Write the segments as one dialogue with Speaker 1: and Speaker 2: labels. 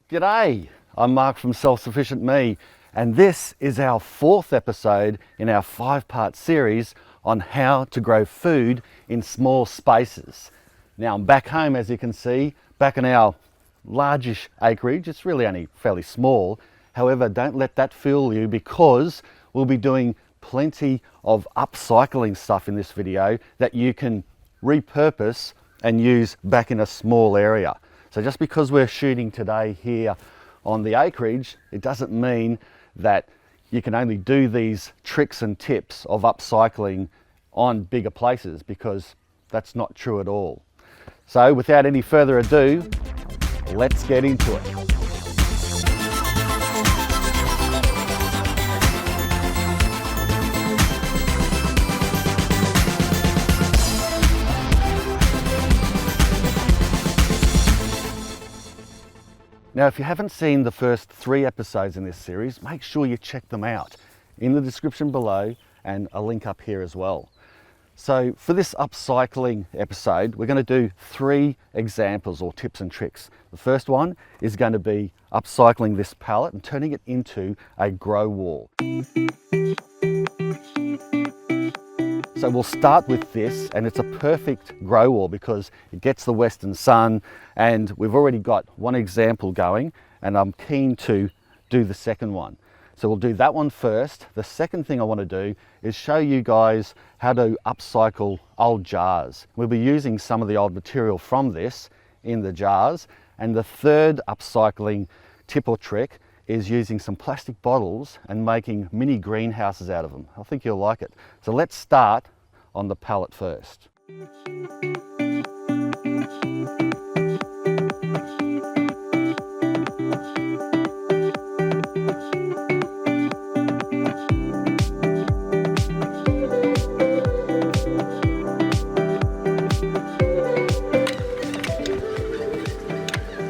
Speaker 1: G'day, I'm Mark from Self-Sufficient Me, and this is our 4th episode in our 5-part series on how to grow food in small spaces. Now I'm back home, as you can see, back in our largish acreage. It's really only fairly small. However, don't let that fool you, because we'll be doing plenty of upcycling stuff in this video that you can repurpose and use back in a small area. So just because we're shooting today here on the acreage, it doesn't mean that you can only do these tricks and tips of upcycling on bigger places, because that's not true at all. So without any further ado, let's get into it. Now, if you haven't seen the first 3 episodes in this series, make sure you check them out in the description below and a link up here as well. So for this upcycling episode, we're going to do 3 examples or tips and tricks. The first one is going to be upcycling this pallet and turning it into a grow wall. So we'll start with this, and it's a perfect grow wall because it gets the western sun, and we've already got one example going, and I'm keen to do the second one. So we'll do that one first. The second thing I want to do is show you guys how to upcycle old jars. We'll be using some of the old material from this in the jars. And the third upcycling tip or trick is using some plastic bottles and making mini greenhouses out of them. I think you'll like it. So let's start on the pallet first.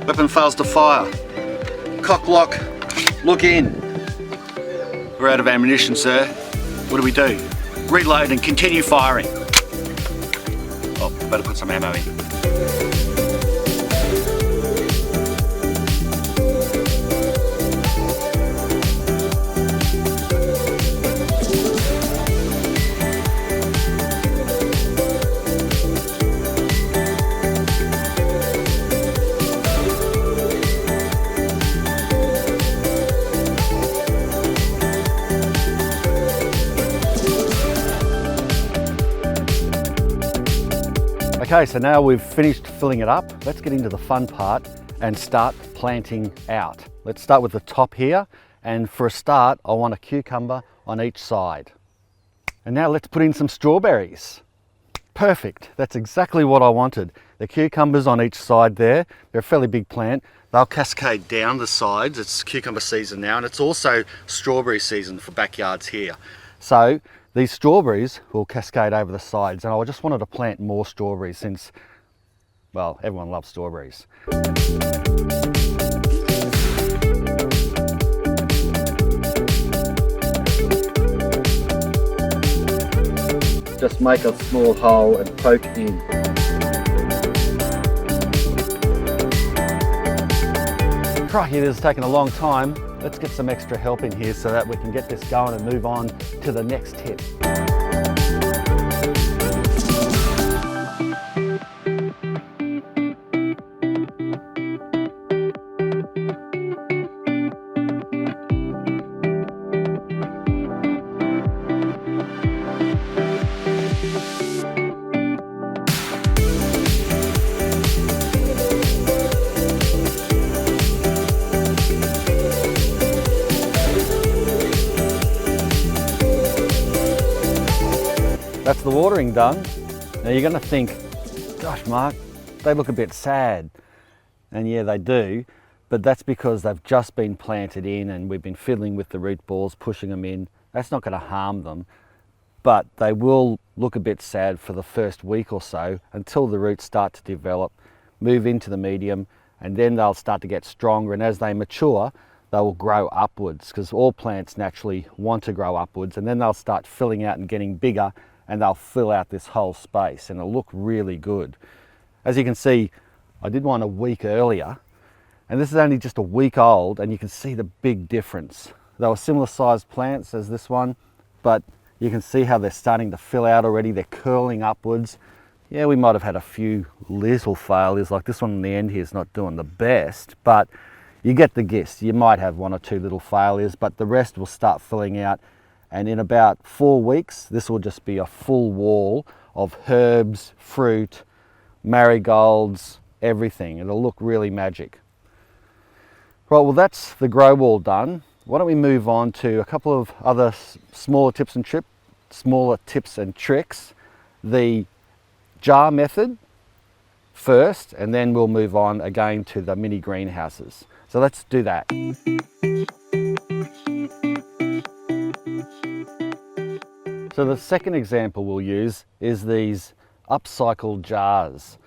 Speaker 1: Weapon fails to fire. Cock lock. Look in. We're out of ammunition, sir. What do? Reload and continue firing. Oh, better put some ammo in. Okay, so now we've finished filling it up. Let's get into the fun part and start planting out. Let's start with the top here, and for a start, I want a cucumber on each side. And now let's put in some strawberries. Perfect, that's exactly what I wanted. The cucumbers on each side there, they're a fairly big plant. They'll cascade down the sides. It's cucumber season now, and it's also strawberry season for backyards here. So these strawberries will cascade over the sides, and I just wanted to plant more strawberries since, well, everyone loves strawberries. Just make a small hole and poke in. Crikey, this is taking a long time. Let's get some extra help in here so that we can get this going and move on to the next tip. That's the watering done. Now you're going to think, gosh Mark, they look a bit sad. And yeah, they do, but that's because they've just been planted in and we've been fiddling with the root balls, pushing them in. That's not going to harm them, but they will look a bit sad for the first week or so until the roots start to develop, move into the medium, and then they'll start to get stronger, and as they mature, they will grow upwards, because all plants naturally want to grow upwards, and then they'll start filling out and getting bigger, and they'll fill out this whole space and it'll look really good. As you can see, I did one a week earlier, And this is only just a week old, and you can see the big difference. They were similar sized plants as this one, but you can see how they're starting to fill out already. They're curling upwards. Yeah, we might have had a few little failures, like this one in the end here is not doing the best, but you get the gist. You might have 1 or 2 little failures, but the rest will start filling out. And in about 4 weeks, this will just be a full wall of herbs, fruit, marigolds, everything. It'll look really magic. Right, well, that's the grow wall done. Why don't we move on to a couple of other smaller tips and tricks. The jar method first, and then we'll move on again to the mini greenhouses. So let's do that. So the second example we'll use is these upcycled jars.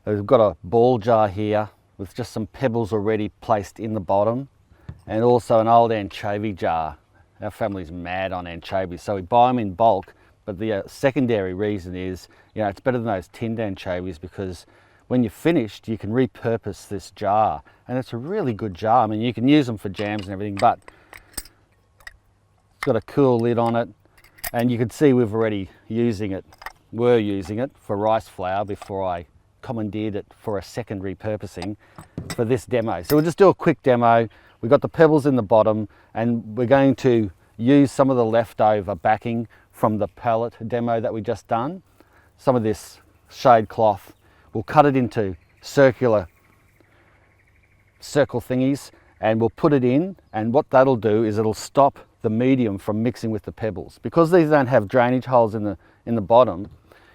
Speaker 1: We've got a ball jar here with just some pebbles already placed in the bottom, and also an old anchovy jar. Our family's mad on anchovies, so we buy them in bulk, but the secondary reason is, it's better than those tinned anchovies, because when you're finished, you can repurpose this jar, and it's a really good jar. I mean, you can use them for jams and everything, but it's got a cool lid on it, and you can see we've already were using it for rice flour before I commandeered it for a second repurposing for this demo. So we'll just do a quick demo. We've got the pebbles in the bottom, and we're going to use some of the leftover backing from the pallet demo that we just done. Some of this shade cloth, we'll cut it into circle thingies, and we'll put it in, and what that'll do is it'll stop the medium from mixing with the pebbles. Because these don't have drainage holes in the bottom,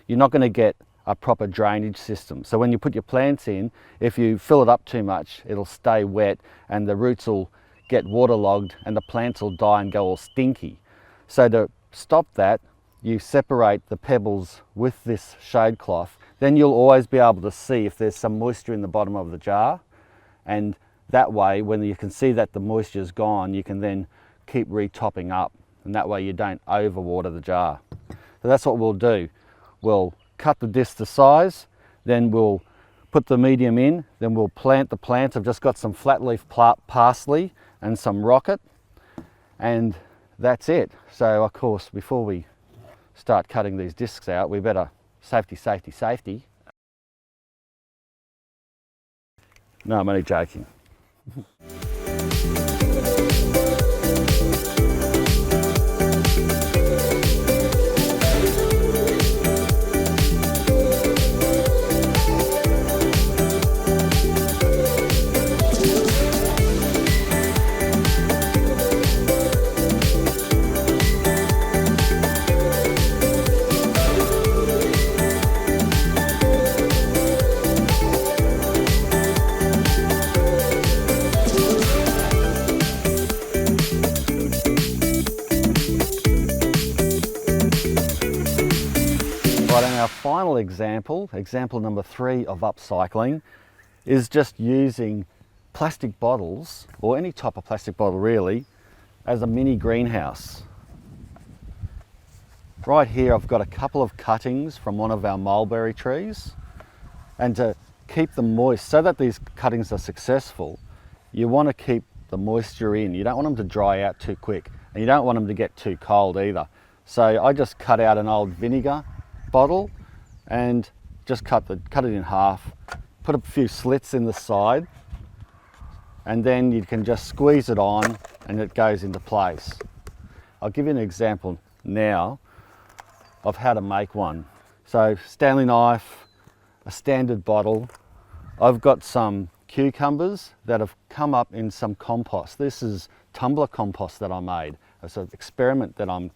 Speaker 1: you're not going to get a proper drainage system. So when you put your plants in, if you fill it up too much, it'll stay wet and the roots will get waterlogged and the plants will die and go all stinky. So to stop that, you separate the pebbles with this shade cloth. Then you'll always be able to see if there's some moisture in the bottom of the jar, and that way, when you can see that the moisture's gone, you can then keep re-topping up, and that way you don't overwater the jar. So that's what we'll do. We'll cut the disc to size, then we'll put the medium in, then we'll plant the plants. I've just got some flat leaf parsley and some rocket, and that's it. So of course, before we start cutting these discs out, we better safety. No, I'm only joking. Our final example number 3 of upcycling, is just using plastic bottles, or any type of plastic bottle really, as a mini greenhouse. Right here I've got a couple of cuttings from one of our mulberry trees, and to keep them moist, so that these cuttings are successful, you want to keep the moisture in. You don't want them to dry out too quick, and you don't want them to get too cold either. So I just cut out an old vinegar bottle and just cut it in half, put a few slits in the side, and then you can just squeeze it on and it goes into place. I'll give you an example now of how to make one. So Stanley knife, a standard bottle. I've got some cucumbers that have come up in some compost. This is tumbler compost that I made. It's an experiment that I'm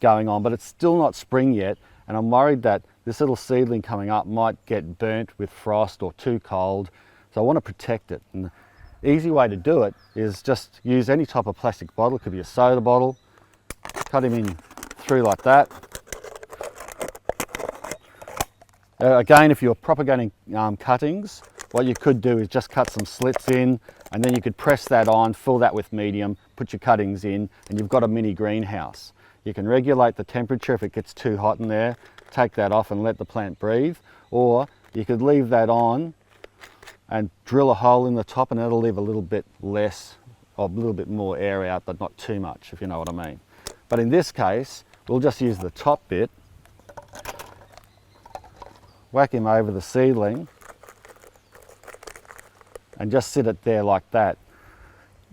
Speaker 1: going on, but it's still not spring yet, and I'm worried that this little seedling coming up might get burnt with frost or too cold, so I want to protect it. And the easy way to do it is just use any type of plastic bottle. It could be a soda bottle, cut him in through like that. Again, if you're propagating cuttings, what you could do is just cut some slits in, and then you could press that on, fill that with medium, put your cuttings in, and you've got a mini greenhouse. You can regulate the temperature if it gets too hot in there, take that off and let the plant breathe, or you could leave that on and drill a hole in the top, and that'll leave a little bit less, or a little bit more air out, but not too much, if you know what I mean. But in this case, we'll just use the top bit, whack him over the seedling, and just sit it there like that.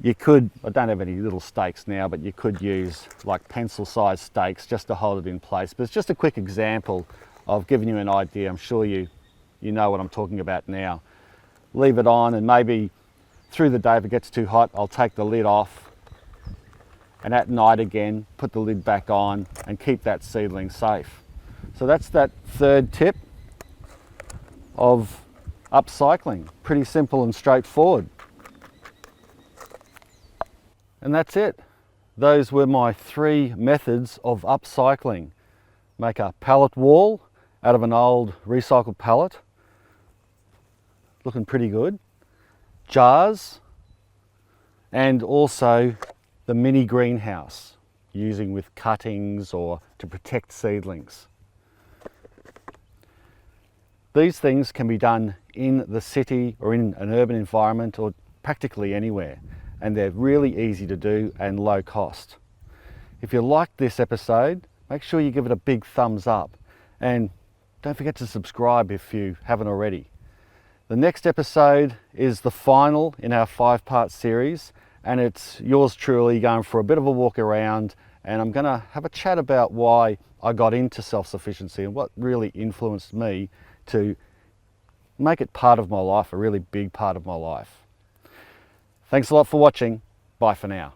Speaker 1: You could, I don't have any little stakes now, but you could use like pencil-sized stakes just to hold it in place. But it's just a quick example of giving you an idea. I'm sure you know what I'm talking about now. Leave it on, and maybe through the day if it gets too hot, I'll take the lid off, and at night again, put the lid back on and keep that seedling safe. So that's that third tip of upcycling. Pretty simple and straightforward. And that's it. Those were my 3 methods of upcycling. Make a pallet wall out of an old recycled pallet. Looking pretty good. Jars, and also the mini greenhouse, using with cuttings or to protect seedlings. These things can be done in the city or in an urban environment or practically anywhere, and they're really easy to do and low cost. If you liked this episode, make sure you give it a big thumbs up, and don't forget to subscribe if you haven't already. The next episode is the final in our 5-part series, and it's yours truly going for a bit of a walk around, and I'm going to have a chat about why I got into self-sufficiency and what really influenced me to make it part of my life, a really big part of my life. Thanks a lot for watching. Bye for now.